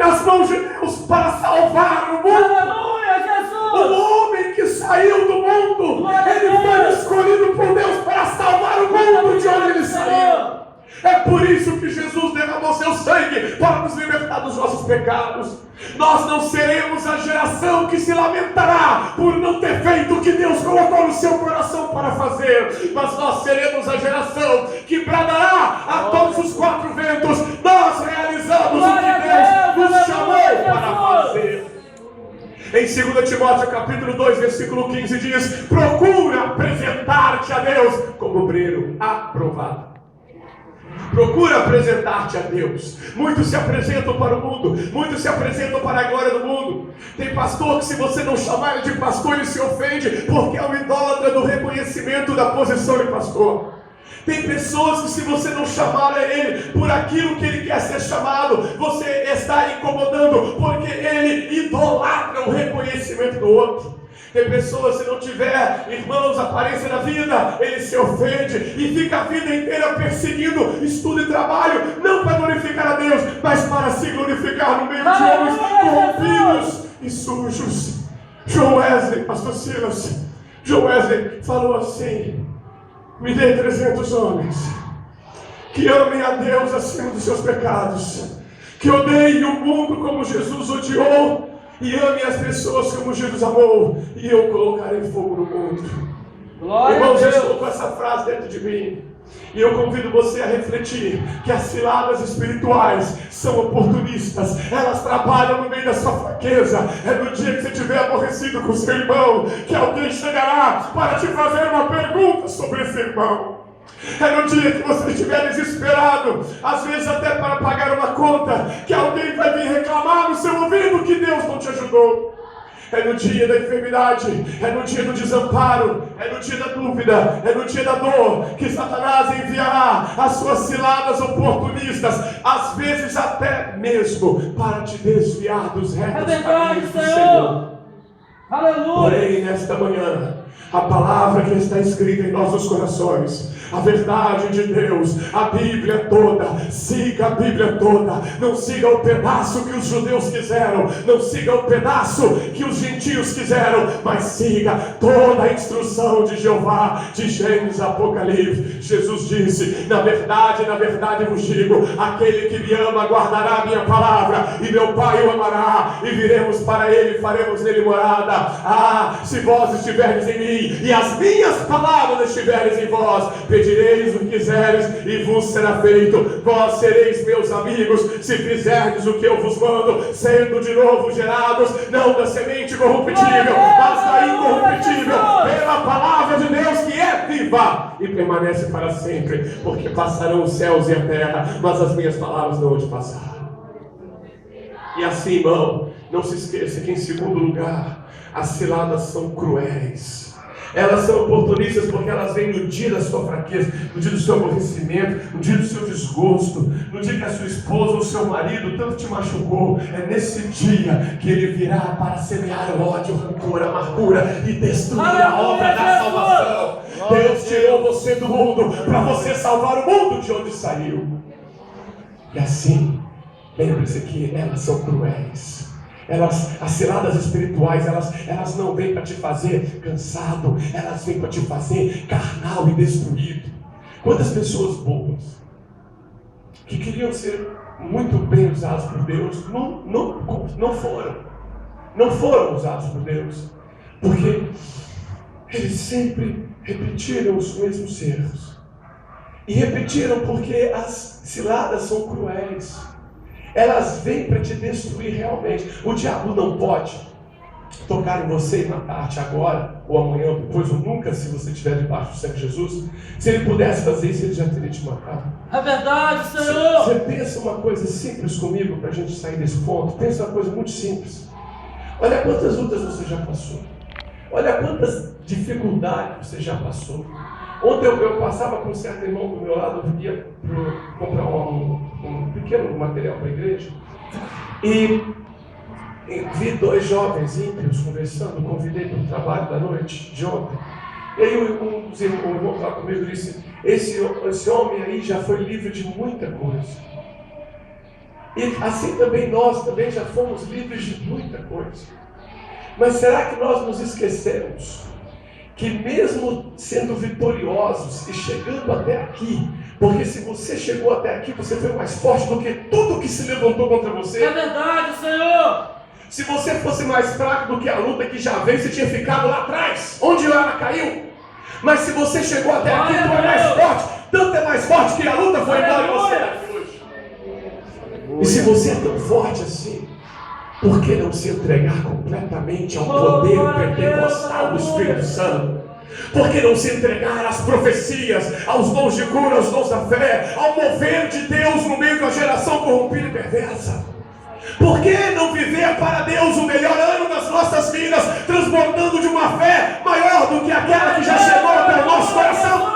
nas mãos de Deus para salvar o mundo. Aleluia, Jesus. O homem que saiu do mundo, ele foi escolhido por Deus para salvar o mundo de onde ele saiu. É por isso que Jesus derramou seu sangue para nos libertar dos nossos pecados. Nós não seremos a geração que se lamentará por não ter feito o que Deus colocou no seu coração para fazer, mas nós seremos a geração que bradará a todos os quatro ventos: nós realizamos o que Deus nos chamou para fazer. Em 2 Timóteo capítulo 2, versículo 15 diz: procura apresentar-te a Deus como obreiro aprovado. Procura apresentar-te a Deus. Muitos se apresentam para o mundo, muitos se apresentam para a glória do mundo. Tem pastor que, se você não chamar ele de pastor, ele se ofende, porque é um idólatra do reconhecimento da posição de pastor. Tem pessoas que, se você não chamar ele por aquilo que ele quer ser chamado, você está incomodando, porque ele idolatra o reconhecimento do outro. Tem pessoas, se não tiver, irmãos, aparência na vida, ele se ofende e fica a vida inteira perseguindo estudo e trabalho, não para glorificar a Deus, mas para se glorificar no meio de homens corrompidos e sujos. John Wesley, pastor Silas, John Wesley falou assim: me dê 300 homens que amem a Deus acima dos seus pecados, que odeiem o mundo como Jesus odiou, e ame as pessoas como Jesus amou, e eu colocarei fogo no mundo. Glória Irmãos, a eu Deus. estou com essa frase dentro de mim, e eu convido você a refletir que as ciladas espirituais são oportunistas. Elas trabalham no meio da sua fraqueza. É no dia que você estiver aborrecido com seu irmão que alguém chegará para te fazer uma pergunta sobre esse irmão. É no dia que você estiver desesperado, às vezes até para pagar uma conta, que alguém vai vir reclamar no seu ouvido que Deus não te ajudou. É no dia da enfermidade, é no dia do desamparo, é no dia da dúvida, é no dia da dor, que Satanás enviará as suas ciladas oportunistas, às vezes até mesmo para te desviar dos retos caminhos do Senhor. Aleluia. Porém, nesta manhã, a palavra que está escrita em nossos corações, a verdade de Deus, a Bíblia toda, siga a Bíblia toda, não siga o pedaço que os judeus quiseram, não siga o pedaço que os gentios quiseram, mas siga toda a instrução de Jeová, de Gênesis a Apocalipse. Jesus disse: na verdade vos digo, aquele que me ama guardará a minha palavra, e meu Pai o amará, e viremos para ele e faremos nele morada. Ah, se vós estiverdes em mim, e as minhas palavras estiverem em vós, pedireis o que quiseres e vos será feito. Vós sereis meus amigos se fizerdes o que eu vos mando, sendo de novo gerados, não da semente corruptível, mas da incorruptível, pela palavra de Deus, que é viva e permanece para sempre. Porque passarão os céus e a terra, mas as minhas palavras não hão de passar. E assim, irmão, não se esqueça que, em segundo lugar, as ciladas são cruéis. Elas são oportunistas porque elas vêm no dia da sua fraqueza, no dia do seu aborrecimento, no dia do seu desgosto, no dia que a sua esposa ou o seu marido tanto te machucou. É nesse dia que ele virá para semear ódio, rancor, amargura e destruir a obra da salvação. Deus tirou você do mundo para você salvar o mundo de onde saiu. E assim, lembre-se que elas são cruéis. As ciladas espirituais, elas não vêm para te fazer cansado, elas vêm para te fazer carnal e destruído. Quantas pessoas boas que queriam ser muito bem usadas por Deus não foram usados por Deus, porque eles sempre repetiram os mesmos erros, e repetiram porque as ciladas são cruéis. Elas vêm para te destruir realmente. O diabo não pode tocar em você e matar-te agora, ou amanhã, ou depois, ou nunca, se você estiver debaixo do sangue de Jesus. Se ele pudesse fazer isso, ele já teria te matado. É verdade, Senhor. Você pensa uma coisa simples comigo, para a gente sair desse ponto. Pensa uma coisa muito simples. Olha quantas lutas você já passou. Olha quantas dificuldades você já passou. Ontem eu passava com um certo irmão do meu lado, eu ia comprar um pequeno material para a igreja, e vi dois jovens ímpios conversando, convidei para o trabalho da noite de ontem. E aí um irmão estava comigo e disse: esse homem aí já foi livre de muita coisa. E assim também nós também já fomos livres de muita coisa. Mas será que nós nos esquecemos que mesmo sendo vitoriosos e chegando até aqui, porque se você chegou até aqui, você foi mais forte do que tudo que se levantou contra você? É verdade, Senhor. Se você fosse mais fraco do que a luta que já veio, você tinha ficado lá atrás, onde ela caiu. Mas se você chegou até aqui, tu é mais forte. Tanto é mais forte que a luta foi embora e você é aqui hoje. E se você é tão forte assim, por que não se entregar completamente ao poder pentecostal do Espírito Santo? Por que não se entregar às profecias, aos dons de cura, aos dons da fé, ao mover de Deus no meio de uma geração corrompida e perversa? Por que não viver para Deus o melhor ano das nossas vidas, transbordando de uma fé maior do que aquela que já chegou até o nosso coração?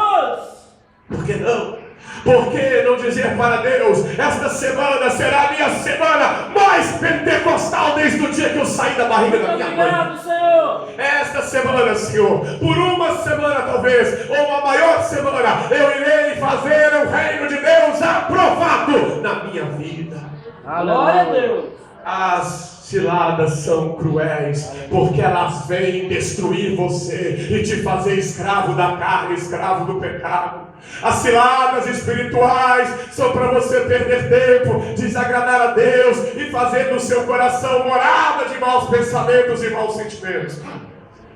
Por que não? Por que não dizer para Deus, esta semana será a minha semana mais pentecostal desde o dia que eu saí da barriga da minha mãe? Obrigado, Senhor. Esta semana, Senhor, por uma semana talvez, ou uma maior semana, eu irei fazer o reino de Deus aprovado na minha vida. Glória a Deus. As ciladas são cruéis, porque elas vêm destruir você e te fazer escravo da carne, escravo do pecado. As ciladas espirituais são para você perder tempo, desagradar a Deus e fazer do seu coração morada de maus pensamentos e maus sentimentos.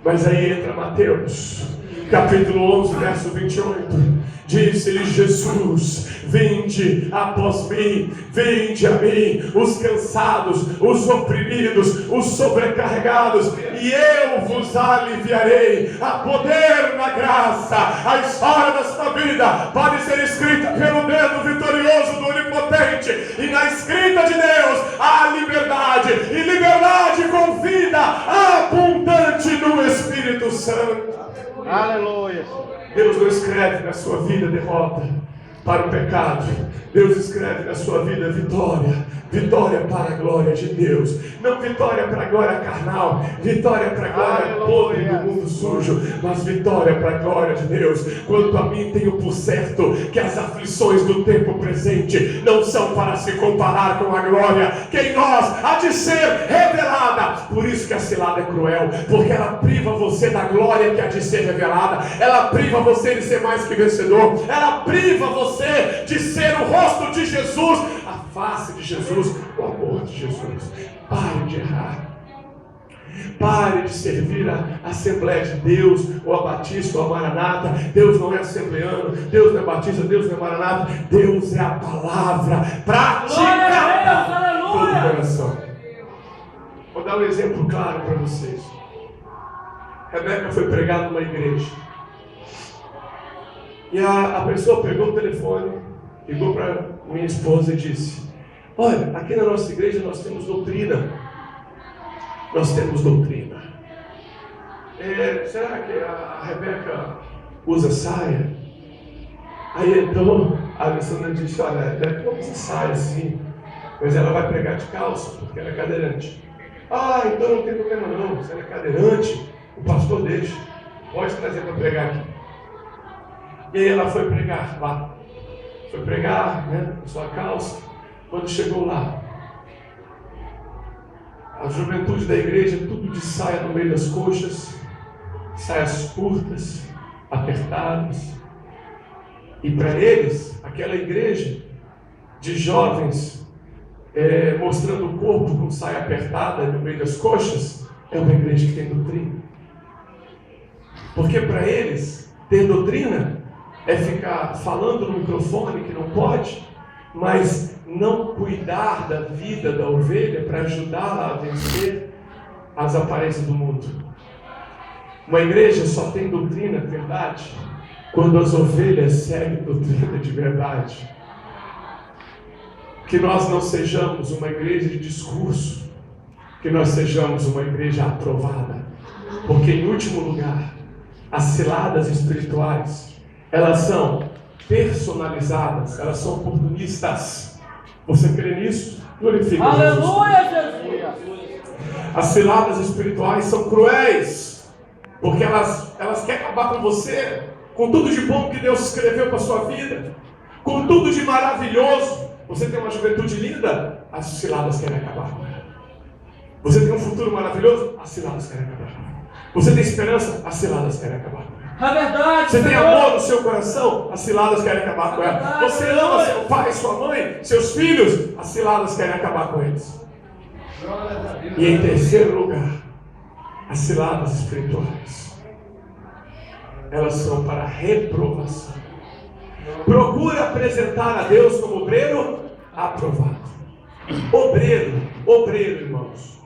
Mas aí entra Mateus, capítulo 11, verso 28. Disse-lhe Jesus: vinde após mim, vinde a mim, os cansados, os oprimidos, os sobrecarregados, e eu vos aliviarei. Há poder na graça. A história da sua vida pode ser escrita pelo dedo vitorioso do Onipotente, e na escrita de Deus há liberdade, e liberdade com vida abundante no Espírito Santo. Aleluia. Deus não escreve na sua vida derrota para o pecado. Deus escreve na sua vida vitória. Vitória para a glória de Deus. Não vitória para a glória carnal, vitória para a glória podre do mundo sujo, mas vitória para a glória de Deus. Quanto a mim, tenho por certo que as aflições do tempo presente não são para se comparar com a glória que em nós há de ser revelada. Por isso que a cilada é cruel, porque ela priva você da glória que há de ser revelada. Ela priva você de ser mais que vencedor. Ela priva você de ser o rosto de Jesus, a face de Jesus, o amor de Jesus. Pare de errar. Pare de servir a Assembleia de Deus, ou a Batista, ou a Maranata. Deus não é assembleano, Deus não é Batista, Deus não é Maranata. Deus é a palavra praticada todo o coração. Vou dar um exemplo claro para vocês. Rebeca foi pregar numa igreja. E a pessoa pegou o telefone, ligou para minha esposa e disse: olha, aqui na nossa igreja nós temos doutrina. Nós temos doutrina. Será que a Rebeca usa saia? Aí então a Alessandra disse: olha, a Rebeca não usa saia sim, mas ela vai pregar de calça, porque ela é cadeirante. Ah, então não tem problema não, se ela é cadeirante, o pastor deixa, pode trazer para pregar aqui. E aí ela foi pregar lá. Foi pregar, né, com sua calça. Quando chegou lá, a juventude da igreja, tudo de saia no meio das coxas, saias curtas, apertadas. E para eles, aquela igreja de jovens mostrando o corpo com saia apertada no meio das coxas, é uma igreja que tem doutrina. Porque para eles, ter doutrina é ficar falando no microfone que não pode, mas não cuidar da vida da ovelha para ajudá-la a vencer as aparências do mundo. Uma igreja só tem doutrina, verdade, quando as ovelhas seguem doutrina de verdade. Que nós não sejamos uma igreja de discurso, que nós sejamos uma igreja aprovada, porque em último lugar, as ciladas espirituais, elas são personalizadas, elas são oportunistas. Você crê nisso? Glorifica Jesus. Aleluia, Jesus. As ciladas espirituais são cruéis, porque elas querem acabar com você, com tudo de bom que Deus escreveu para a sua vida, com tudo de maravilhoso, Você tem uma juventude linda, as ciladas querem acabar com ela. Você tem um futuro maravilhoso, as ciladas querem acabar com ela. Você tem esperança, as ciladas querem acabar com ela. É verdade, Você tem Senhor. amor no seu coração, as ciladas querem acabar com ela. Você ama seu pai, sua mãe, seus filhos, as ciladas querem acabar com eles. E em terceiro lugar, as ciladas espirituais. Elas são para reprovação. Procura apresentar a Deus como obreiro aprovado. Obreiro, irmãos,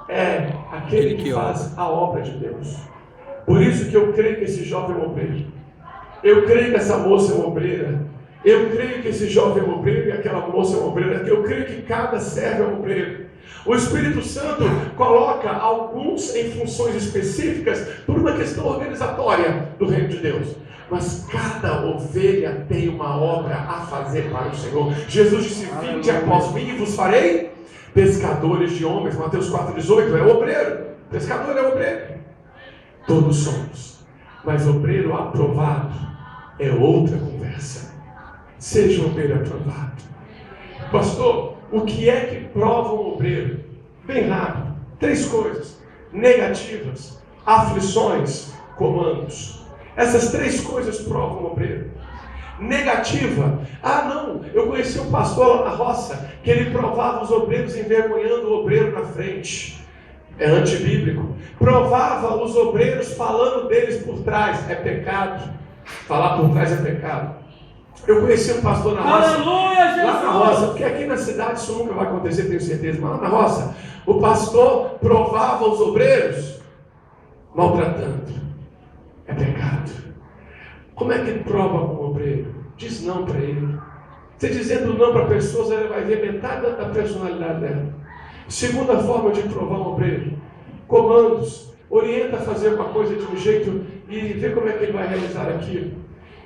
é aquele que faz a obra de Deus. Por isso que eu creio que esse jovem é um obreiro. Eu creio que essa moça é uma obreira. Eu creio que esse jovem é um obreiro e aquela moça é uma obreira. Eu creio que cada servo é um obreiro. O Espírito Santo coloca alguns em funções específicas por uma questão organizatória do reino de Deus. Mas cada ovelha tem uma obra a fazer para o Senhor. Jesus disse: vinde após mim e vos farei pescadores de homens. Mateus 4,18 é obreiro. Pescador é obreiro. Todos somos. Mas obreiro aprovado é outra conversa. Seja obreiro aprovado. Pastor, o que é que prova um obreiro? Bem rápido. 3 coisas negativas: aflições, comandos. Essas 3 coisas provam um obreiro. Negativa: não, eu conheci um pastor lá na roça que ele provava os obreiros envergonhando o obreiro na frente. É antibíblico. Provava os obreiros falando deles por trás. É pecado. Falar por trás é pecado. Eu conheci um pastor na roça. Aleluia, Jesus! Lá na roça, porque aqui na cidade isso nunca vai acontecer, tenho certeza. Mas lá na roça, o pastor provava os obreiros maltratando. É pecado. Como é que prova um obreiro? Diz não para ele. Você dizendo não para pessoas, ela vai ver metade da personalidade dela. Segunda forma de provar um obreiro: comandos. Orienta a fazer uma coisa de um jeito e vê como é que ele vai realizar aquilo.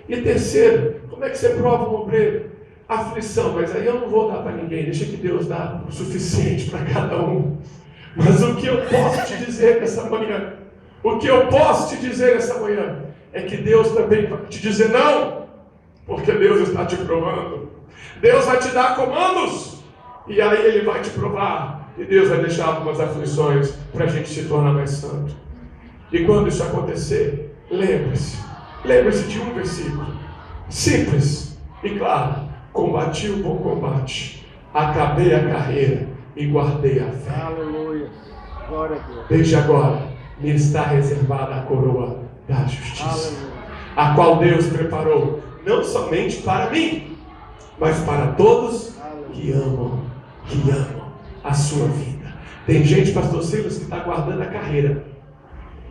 E terceiro, como é que você prova um obreiro? Aflição. Mas aí eu não vou dar para ninguém, deixa que Deus dá o suficiente para cada um. Mas o que eu posso te dizer nessa manhã, é que Deus também vai te dizer não, porque Deus está te provando. Deus vai te dar comandos, e aí Ele vai te provar, e Deus vai deixar algumas aflições para a gente se tornar mais santo. E quando isso acontecer, lembre-se de um versículo, simples e claro: combati o bom combate, acabei a carreira e guardei a fé. Aleluia. Glória a Deus. Desde agora me está reservada a coroa da justiça, Aleluia. a qual Deus preparou não somente para mim, mas para todos que amam a sua vida. Tem gente, pastor Silas, que está guardando a carreira,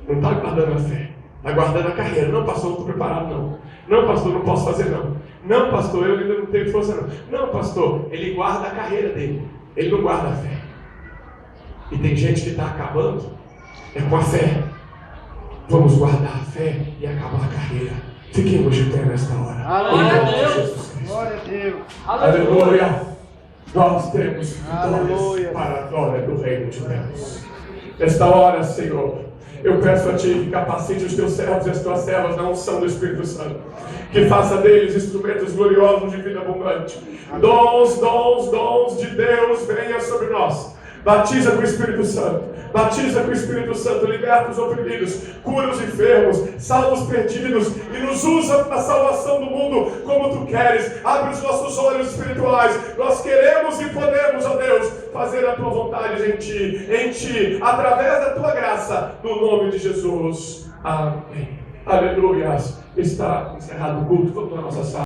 não está guardando a fé, está guardando a carreira. Não, pastor, não estou preparado não. Não, pastor, não posso fazer não. Não, pastor, eu ainda não tenho força não. Não, pastor, ele guarda a carreira dele, ele não guarda a fé. E tem gente que está acabando com a fé. Vamos guardar a fé e acabar a carreira. Fiquemos de pé nesta hora. Aleluia. Em nome de Jesus Cristo. Glória a Deus. Aleluia. Nós temos vitórias Aleluia. para a glória do reino de Deus. Nesta hora, Senhor, eu peço a Ti que capacite os Teus servos e as Tuas servas na unção do Espírito Santo. Que faça deles instrumentos gloriosos de vida abundante. Dons de Deus venham sobre nós. Batiza com o Espírito Santo. Batiza com o Espírito Santo. Liberta os oprimidos. Cura os enfermos. Salva os perdidos. E nos usa para a salvação do mundo como Tu queres. Abre os nossos olhos espirituais. Nós queremos e podemos, ó Deus, fazer a Tua vontade em Ti, através da Tua graça, no nome de Jesus. Amém. Aleluia. Está encerrado o culto. Vamos para a nossa sala.